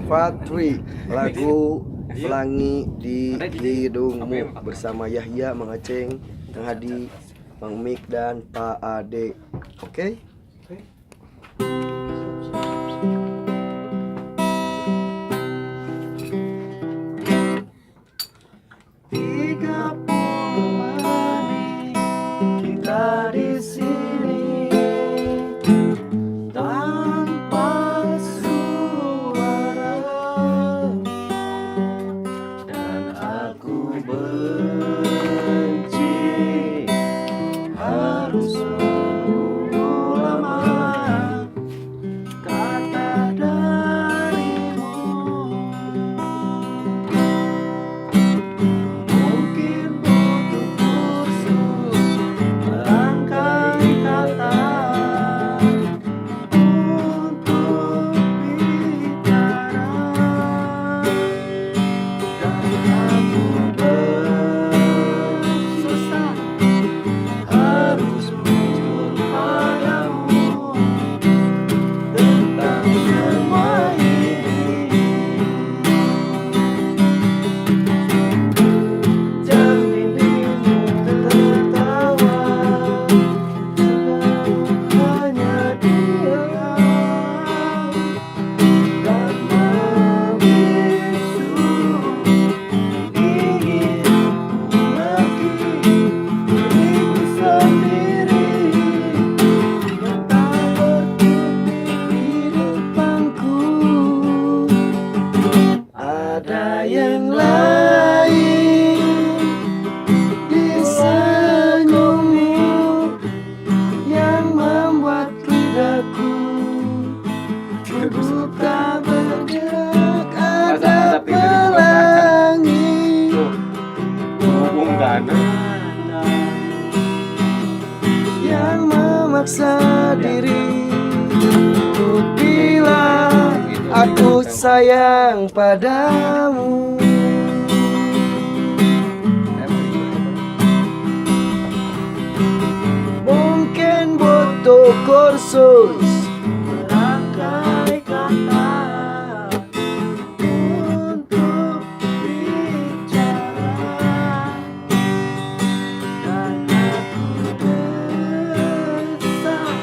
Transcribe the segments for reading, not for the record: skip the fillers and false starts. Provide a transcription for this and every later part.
Fatri, lagu Pelangi di Hidungmu bersama Yahya, Mang Aceng, Kang Hadi, Bang Mik dan Pak Ade. Oke? Tiga kita di sini tanpa suara, dan aku benci harus menunggu lama kata darimu. Mungkin butuh kursus merangkai kata untuk bicara, dan aku bersusah harus jujur padamu tentang semua ini. Jam dindingmu tertawa, hanya dia, dan membisu ingin lagi diriku sendiri yang tak berkutik di depanku. Ada yang lain di senyummu yang membuat lidahku duduk tak bergerak. Ada pelangi yang memaksa diri untuk bilang aku sayang padamu. Mungkin butuh kursus merangkai kata untuk bicara, dan aku desah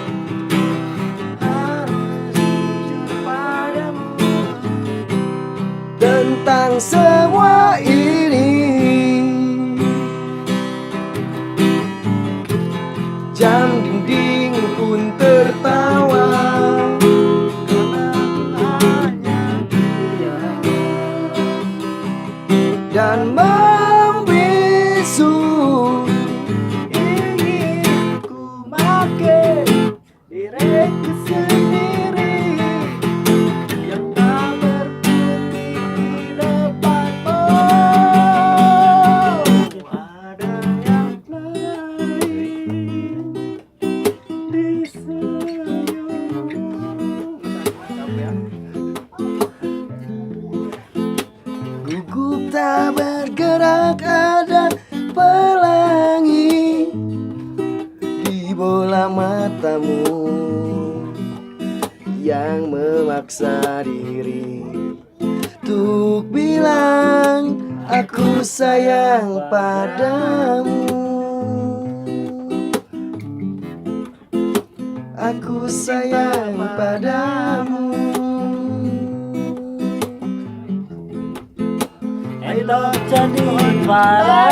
harus jujur padamu tentang semua ini. Jam dinding pun tertawa karena hanya dia, dan membisu ingin ku make diriku sendiri yang tak berkutik di depanmu. Ada yang lain di senyummu. Gugup tak bergerak, ada pelangi di bola matamu yang memaksa diri untuk bilang aku sayang padamu. Aku sayang padamu. Elok jadi para